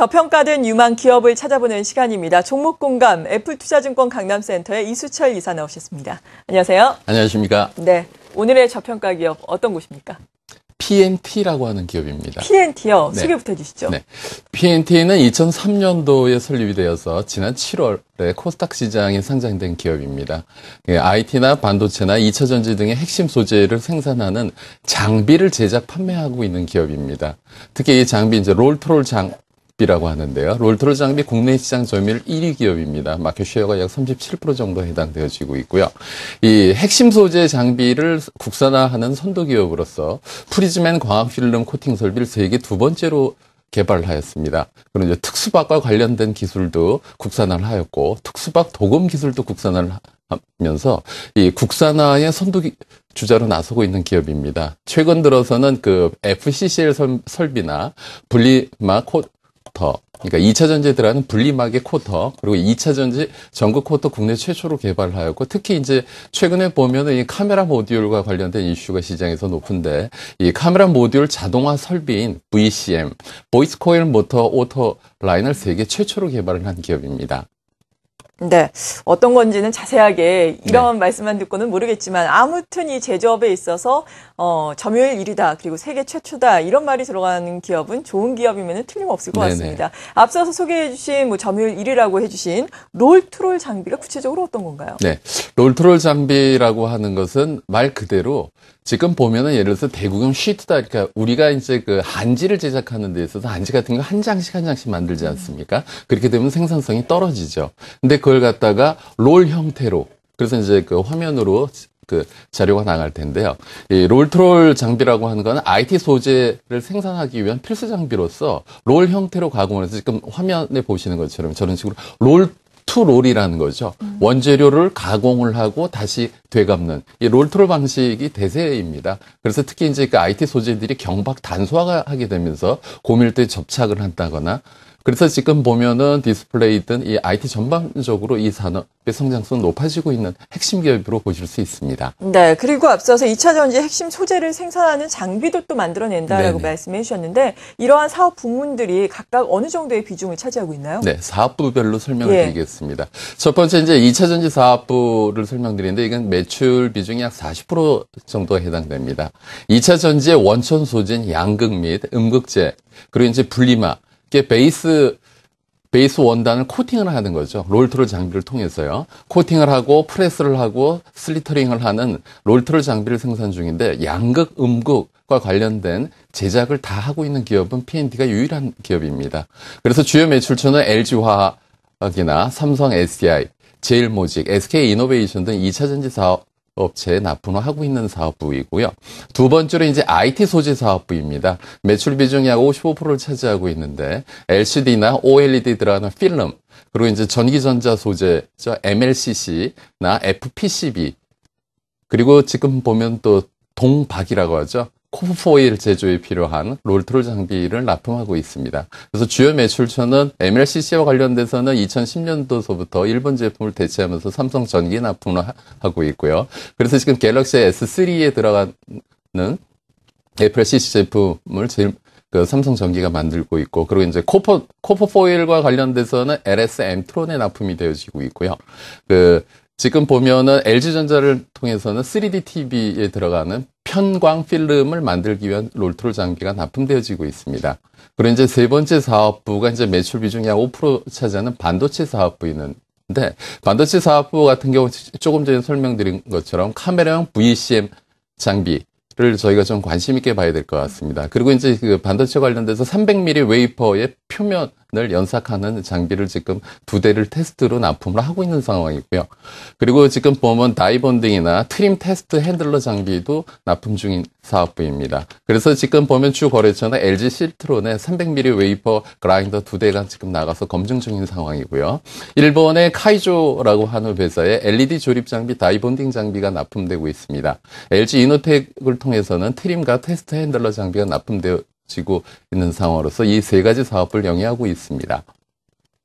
저평가된 유망 기업을 찾아보는 시간입니다. 종목공감 애플투자증권 강남센터의 이수철 이사 나오셨습니다. 안녕하세요. 안녕하십니까. 네, 오늘의 저평가 기업 어떤 곳입니까? PNT라고 하는 기업입니다. PNT요? 네. 소개부터 해주시죠. 네. PNT는 2003년도에 설립이 되어서 지난 7월에 코스닥 시장에 상장된 기업입니다. IT나 반도체나 2차 전지 등의 핵심 소재를 생산하는 장비를 제작 판매하고 있는 기업입니다. 특히 이 장비 이제 롤트롤 장비라고 하는데요. 롤트롤 장비 국내 시장 점유율 1위 기업입니다. 마켓 쉐어가 약 37% 정도 해당되어지고 있고요. 이 핵심 소재 장비를 국산화하는 선도 기업으로서 프리즈맨 광학 필름 코팅 설비를 세계 두 번째로 개발하였습니다. 그리고 이제 특수박과 관련된 기술도 국산화를 하였고 특수박 도금 기술도 국산화를 하면서 이 국산화의 선도 주자로 나서고 있는 기업입니다. 최근 들어서는 그 FCCL 설비나 분리막 코터, 그러니까 2차 전지에 들어가는 분리막의 코터, 그리고 2차 전지 전극 코터 국내 최초로 개발을 하였고, 특히 이제 최근에 보면은 이 카메라 모듈과 관련된 이슈가 시장에서 높은데, 이 카메라 모듈 자동화 설비인 VCM, 보이스 코일 모터 오토 라인을 세계 최초로 개발을 한 기업입니다. 네, 어떤 건지는 자세하게 이런 말씀만 듣고는 모르겠지만 아무튼 이 제조업에 있어서 점유율 1위다 그리고 세계 최초다 이런 말이 들어가는 기업은 좋은 기업이면 틀림없을 것 같습니다. 앞서서 소개해 주신 뭐 점유율 1위라고 해주신 롤트롤 장비가 구체적으로 어떤 건가요? 네, 롤트롤 장비라고 하는 것은 말 그대로 지금 보면은 예를 들어서 대구경 시트다. 그러니까 우리가 이제 그 한지를 제작하는 데 있어서 한지 같은 거 한 장씩 한 장씩 만들지 않습니까? 그렇게 되면 생산성이 떨어지죠. 근데 그걸 갖다가 롤 형태로, 그래서 이제 그 화면으로 그 자료가 나갈 텐데요. 이 롤트롤 장비라고 하는 건 IT 소재를 생산하기 위한 필수 장비로서 롤 형태로 가공을 해서 지금 화면에 보시는 것처럼 저런 식으로 롤이라는 거죠. 원재료를 가공을 하고 다시 되갚는 이 롤트롤 방식이 대세입니다. 그래서 특히 이제 그 IT 소재들이 경박 단소화하게 되면서 고밀도에 접착을 한다거나, 그래서 지금 보면은 디스플레이든 이 IT 전반적으로 이 산업의 성장성이 높아지고 있는 핵심 기업으로 보실 수 있습니다. 네, 그리고 앞서서 2차 전지 핵심 소재를 생산하는 장비도 또 만들어낸다라고 말씀해 주셨는데 이러한 사업 부문들이 각각 어느 정도의 비중을 차지하고 있나요? 네, 사업부별로 설명을 드리겠습니다. 첫 번째 이제 2차 전지 사업부를 설명드리는데 이건 매출 비중이 약 40% 정도에 해당됩니다. 2차 전지의 원천 소재인 양극 및 음극재, 그리고 이제 분리막, 이게 베이스 원단을 코팅을 하는 거죠. 롤트롤 장비를 통해서요. 코팅을 하고 프레스를 하고 슬리터링을 하는 롤트롤 장비를 생산 중인데 양극, 음극과 관련된 제작을 다 하고 있는 기업은 PNT가 유일한 기업입니다. 그래서 주요 매출처는 LG화학이나 삼성 SDI, 제일모직, SK이노베이션 등 2차 전지 사업 업체에 납품을 하고 있는 사업부이고요. 두 번째로 이제 IT 소재 사업부입니다. 매출 비중이 약 55%를 차지하고 있는데 LCD나 OLED 들어가는 필름, 그리고 이제 전기전자 소재죠. MLCC나 FPCB, 그리고 지금 보면 또 동박이라고 하죠. 코프포일 제조에 필요한 롤트롤 장비를 납품하고 있습니다. 그래서 주요 매출처는 MLCC와 관련돼서는 2010년도서부터 일본 제품을 대체하면서 삼성 전기에 납품을 하고 있고요. 그래서 지금 갤럭시 S3에 들어가는 FLCC 제품을 그 삼성 전기가 만들고 있고, 그리고 이제 코퍼포일과 관련돼서는 LS 엠트론에 납품이 되어지고 있고요. 지금 보면은 LG전자를 통해서는 3D TV에 들어가는 편광 필름을 만들기 위한 롤트롤 장비가 납품되어지고 있습니다. 그리고 이제 세 번째 사업부가 이제 매출 비중이 약 5% 차지하는 반도체 사업부 있는데, 반도체 사업부 같은 경우 조금 전에 설명드린 것처럼 카메라용 VCM 장비를 저희가 좀 관심 있게 봐야 될 것 같습니다. 그리고 이제 그 반도체 관련돼서 300mm 웨이퍼의 표면을 연삭하는 장비를 지금 2대를 테스트로 납품을 하고 있는 상황이고요. 그리고 지금 보면 다이본딩이나 트림 테스트 핸들러 장비도 납품 중인 사업부입니다. 그래서 지금 보면 주 거래처는 LG 실트론의 300mm 웨이퍼 그라인더 2대가 지금 나가서 검증 중인 상황이고요. 일본의 카이조라고 하는 회사의 LED 조립 장비 다이본딩 장비가 납품되고 있습니다. LG 이노텍을 통해서는 트림과 테스트 핸들러 장비가 납품되어 지고 있는 상황으로서 이 세 가지 사업을 영위하고 있습니다.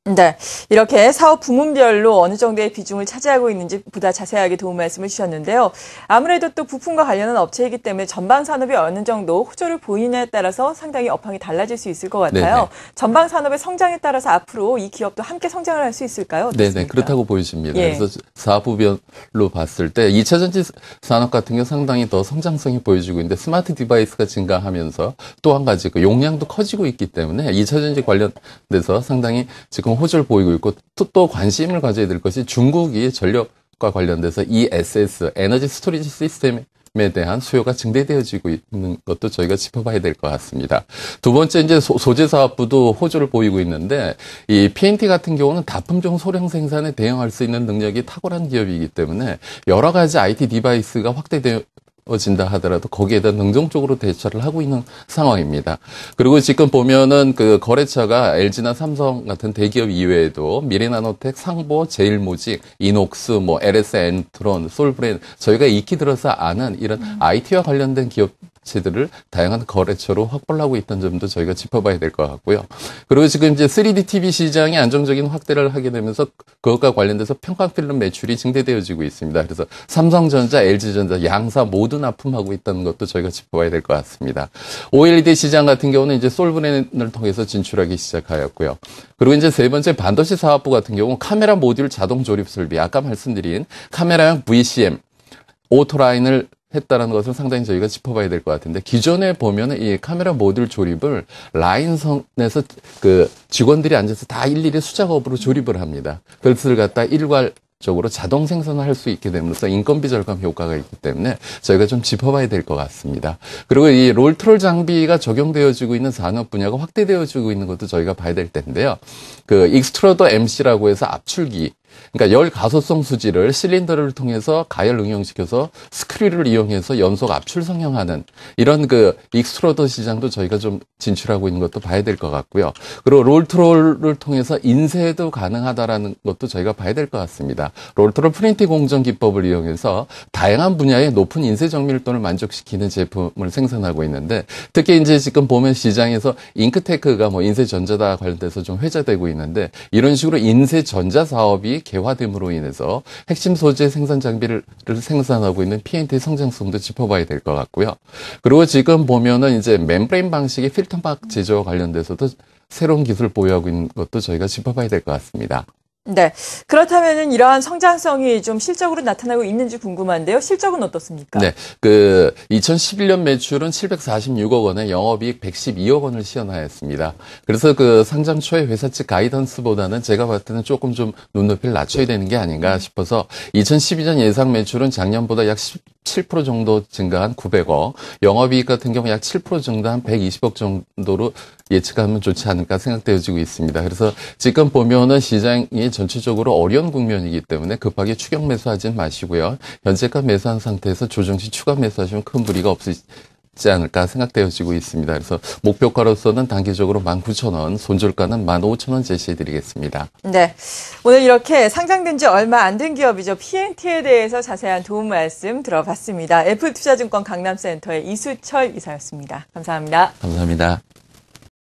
네, 이렇게 사업 부문별로 어느 정도의 비중을 차지하고 있는지 보다 자세하게 도움 말씀을 주셨는데요. 아무래도 또 부품과 관련한 업체이기 때문에 전방 산업이 어느 정도 호조를 보이냐에 따라서 상당히 업황이 달라질 수 있을 것 같아요. 네네. 전방 산업의 성장에 따라서 앞으로 이 기업도 함께 성장을 할 수 있을까요? 어떻습니까? 네네, 그렇다고 보여집니다. 예. 그래서 사업부별로 봤을 때 2차 전지 산업 같은 경우 상당히 더 성장성이 보여지고 있는데 스마트 디바이스가 증가하면서 또 한 가지 그 용량도 커지고 있기 때문에 2차 전지 관련돼서 상당히 지금 호조를 보이고 있고 또 관심을 가져야 될 것이 중국이 전력과 관련돼서 ESS, 에너지 스토리지 시스템에 대한 수요가 증대되어지고 있는 것도 저희가 짚어봐야 될 것 같습니다. 두 번째 이제 소재 사업부도 호조를 보이고 있는데 이 PNT 같은 경우는 다품종 소량 생산에 대응할 수 있는 능력이 탁월한 기업이기 때문에 여러 가지 IT 디바이스가 확대되어진다 하더라도 거기에 대한 능동적으로 대처를 하고 있는 상황입니다. 그리고 지금 보면은 그 거래처가 LG나 삼성 같은 대기업 이외에도 미래나노텍, 상보, 제일모직, 이녹스, 뭐 LS 엔트론, 솔브랜 저희가 익히 들어서 아는 이런 IT와 관련된 기업체들을 다양한 거래처로 확보를 하고 있다는 점도 저희가 짚어봐야 될 것 같고요. 그리고 지금 이제 3D TV 시장이 안정적인 확대를 하게 되면서 그것과 관련돼서 평광 필름 매출이 증대되어지고 있습니다. 그래서 삼성전자, LG전자 양사 모두 납품하고 있다는 것도 저희가 짚어봐야 될 것 같습니다. OLED 시장 같은 경우는 이제 솔브랜을 통해서 진출하기 시작하였고요. 그리고 이제 세 번째 반도체 사업부 같은 경우 카메라 모듈 자동 조립 설비, 아까 말씀드린 카메라형 VCM, 오토라인을 했다라는 것을 상당히 저희가 짚어봐야 될 것 같은데 기존에 보면은 이 카메라 모듈 조립을 라인선에서 그 직원들이 앉아서 다 일일이 수작업으로 조립을 합니다. 그것을 갖다 일괄적으로 자동 생산을 할 수 있게 되면서 인건비 절감 효과가 있기 때문에 저희가 좀 짚어봐야 될 것 같습니다. 그리고 이 롤트롤 장비가 적용되어지고 있는 산업 분야가 확대되어지고 있는 것도 저희가 봐야 될 텐데요. 그 익스트루더 MC라고 해서 압출기, 그러니까 열 가소성 수지를 실린더를 통해서 가열 응용시켜서 스크류를 이용해서 연속 압출 성형하는 이런 그 익스트루더 시장도 저희가 좀 진출하고 있는 것도 봐야 될 것 같고요. 그리고 롤트롤을 통해서 인쇄도 가능하다라는 것도 저희가 봐야 될 것 같습니다. 롤트롤 프린팅 공정 기법을 이용해서 다양한 분야의 높은 인쇄 정밀도를 만족시키는 제품을 생산하고 있는데 특히 이제 지금 보면 시장에서 잉크테크가 뭐 인쇄 전자다 관련돼서 좀 회자되고 있는데 이런 식으로 인쇄 전자 사업이 개화됨으로 인해서 핵심 소재 생산 장비를 생산하고 있는 PNT의 성장성도 짚어봐야 될 것 같고요. 그리고 지금 보면은 이제 멤브레인 방식의 필터막 제조와 관련돼서도 새로운 기술을 보유하고 있는 것도 저희가 짚어봐야 될 것 같습니다. 네. 그렇다면은 이러한 성장성이 좀 실적으로 나타나고 있는지 궁금한데요. 실적은 어떻습니까? 네. 그 2011년 매출은 746억 원에 영업이익 112억 원을 시현하였습니다. 그래서 그 상장 초에 회사 측 가이던스보다는 제가 봤을 때는 조금 좀 눈높이를 낮춰야 되는 게 아닌가 싶어서 2012년 예상 매출은 작년보다 약 7% 정도 증가한 900억, 영업이익 같은 경우 약 7% 증가한 120억 정도로 예측하면 좋지 않을까 생각되어지고 있습니다. 그래서 지금 보면은 시장이 전체적으로 어려운 국면이기 때문에 급하게 추격 매수하지는 마시고요. 현재가 매수한 상태에서 조정 시 추가 매수하시면 큰 무리가 없으시 않을까 생각되어지고 있습니다. 그래서 목표가로서는 단기적으로 19,000원, 손절가는 15,000원 제시해드리겠습니다. 네, 오늘 이렇게 상장된 지 얼마 안 된 기업이죠. PNT에 대해서 자세한 도움 말씀 들어봤습니다. 애플투자증권 강남센터의 이수철 이사였습니다. 감사합니다. 감사합니다.